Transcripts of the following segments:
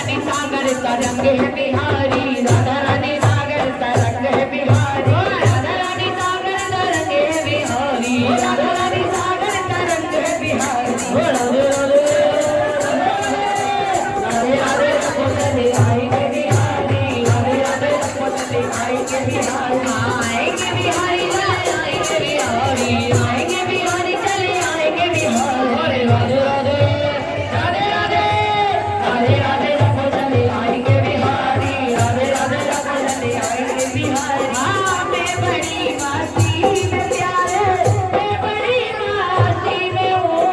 रानी सागर तरंग है बिहारी, राधा रानी सागर तरंग है बिहारी, राधा रानी सागर तरंग है बिहारी, राधा रानी सागर तरंग है बिहारी। राधे राधे रखो चले आएंगे बिहारी, राधे राधे रखो चले आएंगे बिहारी, आएंगे बिहारी चले आएंगे बिहारी, आएंगे बिहारी चले आएंगे बिहारी। राधे राधे राधे राधे राधे राधे रखो चले आएंगे बिहारी, राधे राधे रखो चले आएंगे बिहारी। हाँ मैं बड़ी मस्ती में प्यारे, मैं बड़ी मस्ती में हूँ,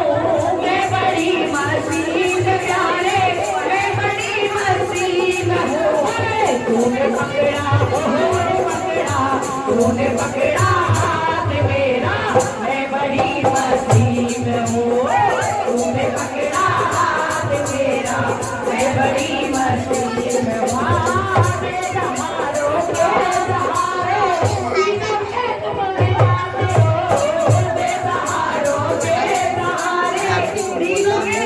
मैं बड़ी मस्ती में प्यारे, मैं बड़ी मस्ती में हूँ। तूने पकड़ा तूने पकड़ा हाथ मेरा, मैं बड़ी मस्ती में हूँ। तूने पकड़ा हाथ मेरा, मैं बड़ी मस्ती में हूँ। सहारो के सहारे तीनों के तुम्हारे सहारों के सहारे तीनों के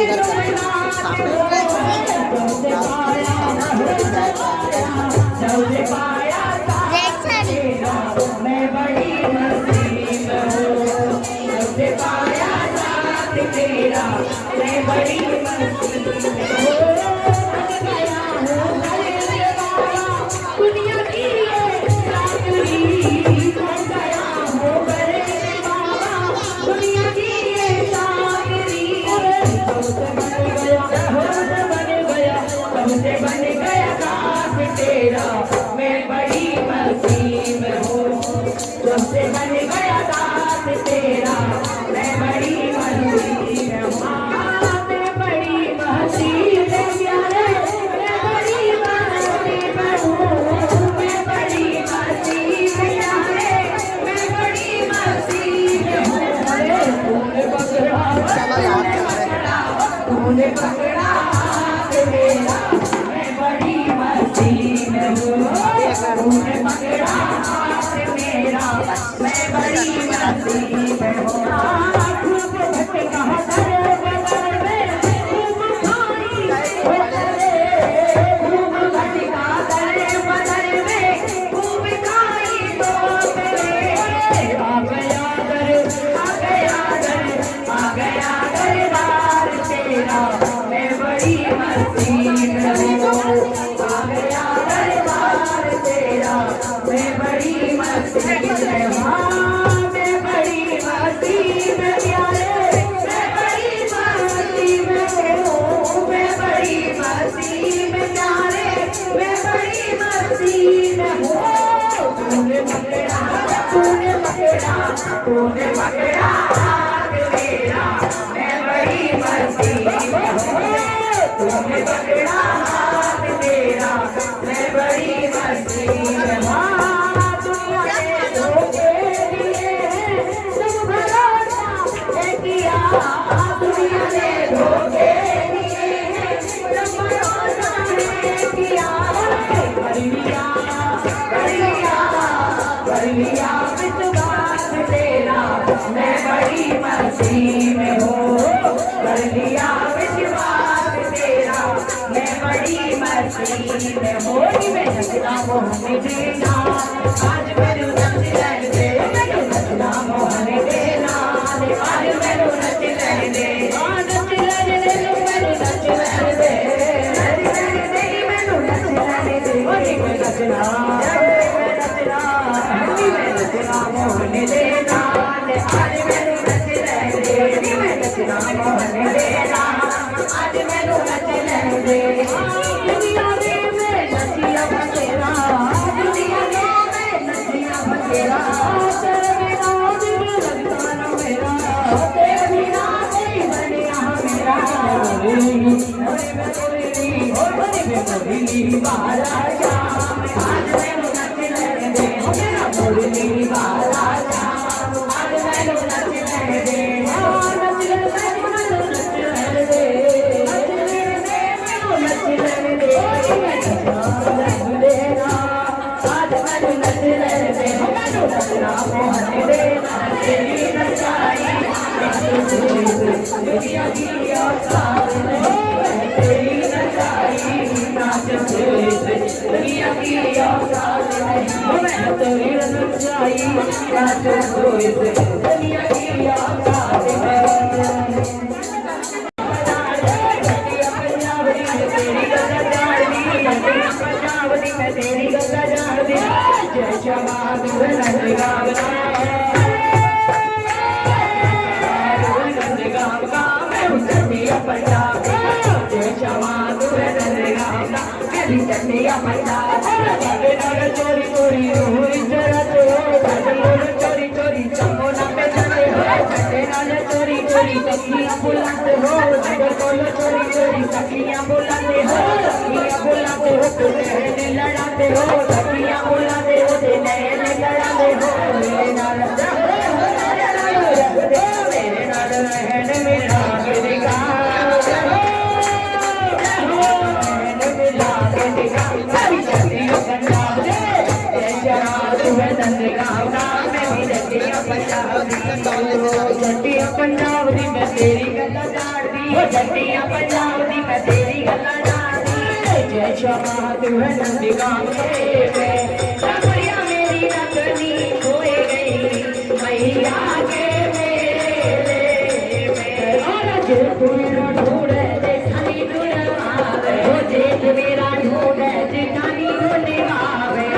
तुमने पाया मैं बड़ी मस्ती में हूँ, सबसे पाया साथ तेरा, मैं बड़ी मस्ती में हूँ। गया हूँ दुनिया की चाकरी, गया हूँ बाबा दुनिया की चाकरी। सबसे बन गया साथ तेरा, मैं बड़ी मस्ती में हूँ। सबसे बन गया साथ तेरा, मैं बड़ी मस्ती में हूँ। मैं बड़ी मस्ती में प्यारे, मैं बड़ी मस्ती में हूँ, मैं बड़ी मस्ती में प्यारे, मैं बड़ी मस्ती में हूँ। तूने पकड़ा तूने पकड़ा हाथ मेरा, मैं बड़ी मस्ती में हूँ। तूने पकड़ा हाथ मेरा, मैं बड़ी मस्ती में हूँ। खूब भटका तेरे बदन में, खूब खाई खूब भटका तेरे बदन में, खूब खाई तो तेरे आ गया दरबार तेरा, मैं बड़ी मस्ती में हूँ। आ गया दरबार तेरा, मैं बड़ी मस्ती में हूँ। मैं बड़ी मस्ती में प्यारे, मैं बड़ी मस्ती में हूँ, मैं बड़ी मस्ती में प्यारे, मैं बड़ी मस्ती में हूँ। तूने पकड़ा हाथ मेरा, मैं बड़ी मस्ती में हूँ। तूने पकड़ा हाथ मेरा, मैं बड़ी मस्ती में हूँ। दुनिया ने धोखे दिए तुम भरोसा है किया, दुनिया ने धोखे दिए तुम भरोसा है किया। कर लिया विश्वास तेरा, मैं बड़ी मस्ती में हूँ। कर लिया विश्वास तेरा, मैं बड़ी मस्ती में हूँ। मैं नचना मोहन देना, आज मैंने नच लेने दे, मैंने नचना मोहन देना, आज मैंने नच लेने दे, नच लेने दे, मैंने नच लेने दे, मैंने नच लेने दे, मैं नचना मोहन देना, आज मैंने नच लेने दे, मैं नचना मोहन देना, आज मैंने नच लेने दे। दुनिया में नचिया बसेरा, दुनिया में नचिया बसेरा, तेरे बिना दिल लगता न मेरा, तेरे बिना नहीं बनिया मेरा। मुरली वाला श्याम, आज मैंने नच लेने दे, मेरा मुरली वाला श्याम, आज मैंने नच लेने दे, नच लेने दे, नच लेने दे, नच लेने दे, आज मैंने नच लेने दे, मैंने नचना मोहन देना, तेरी नचाई दुनिया की औकात नहीं, तेरी नचाई दुनिया की औकात है। तेरी गंगा जाड़दी पंजाबी में तेरी गंगा जाड़दी जय शमा तू नंदगावना चंडिया पंजाब जय शमा तू नंदगावना मेरी चंडिया पंजाब चोरी चोरी चोरी चोरी चंगोना पे चले हो चटे नाले चोरी चोरी सखियां बुलाते हो चोरी चोरी सखियां बुलाते हो तुझे लड़ाते हो सखियां बुलाते हो नैन लड़ाते हो मेरे नाल रहन मेरा गिरगा मिला के दिखा चंडिया पंजाब जट्टिया पंजाब दी मैं तेरी गल्ला जाड़दी जट्टिया पंजाब दी मैं तेरी गल्ला जाड़दी जय शमा तू है नंदगांव में मेरी रखनी खोए गई मैया के मेले में तू मेरा ढूंढे जेठानी ढूंढावे हो जेठ मेरा ढूंढे जेठानी ढूंढावे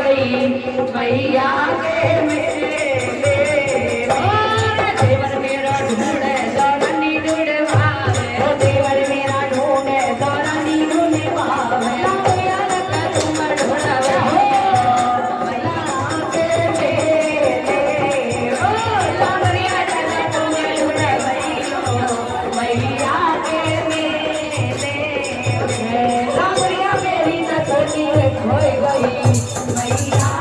मैया के मेले देवर मेरा ढूंढे दौरानी ढूंढवावे हो देवर मेरा ढूंढे दौरानी ढूंढवावे मैया का तुम ढूंढावे हो मैया के मेले ओ लावरिया जला तुम ढूंढावे मैया के मेले लावरिया मेरी नथनी खोई गई मैया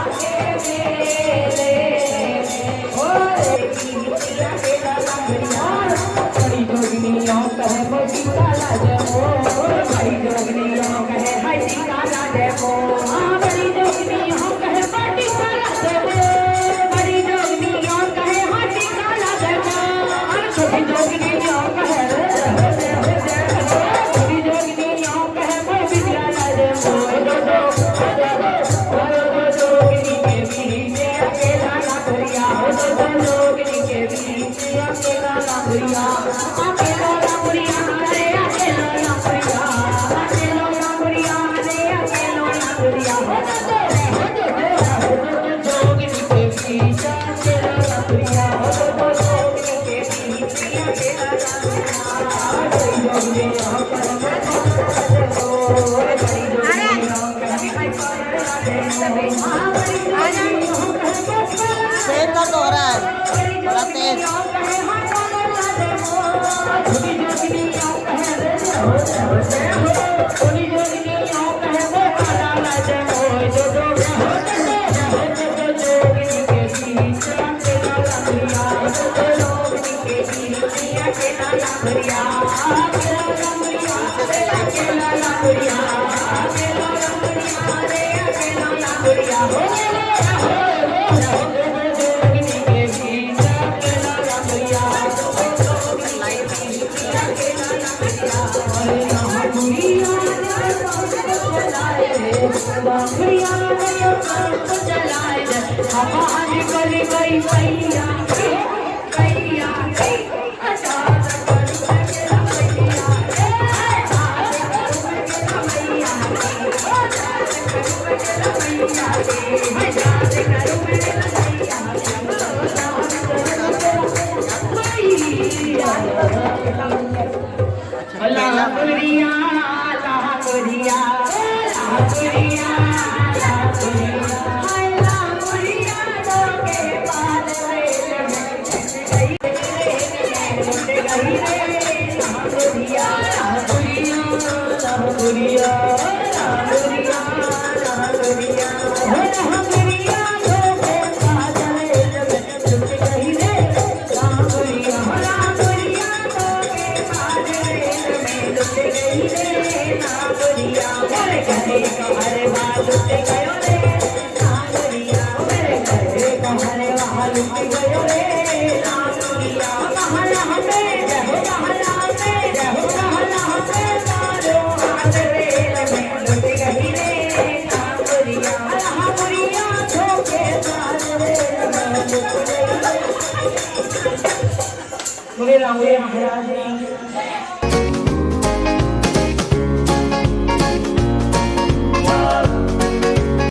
बोले रामदेव महाराज की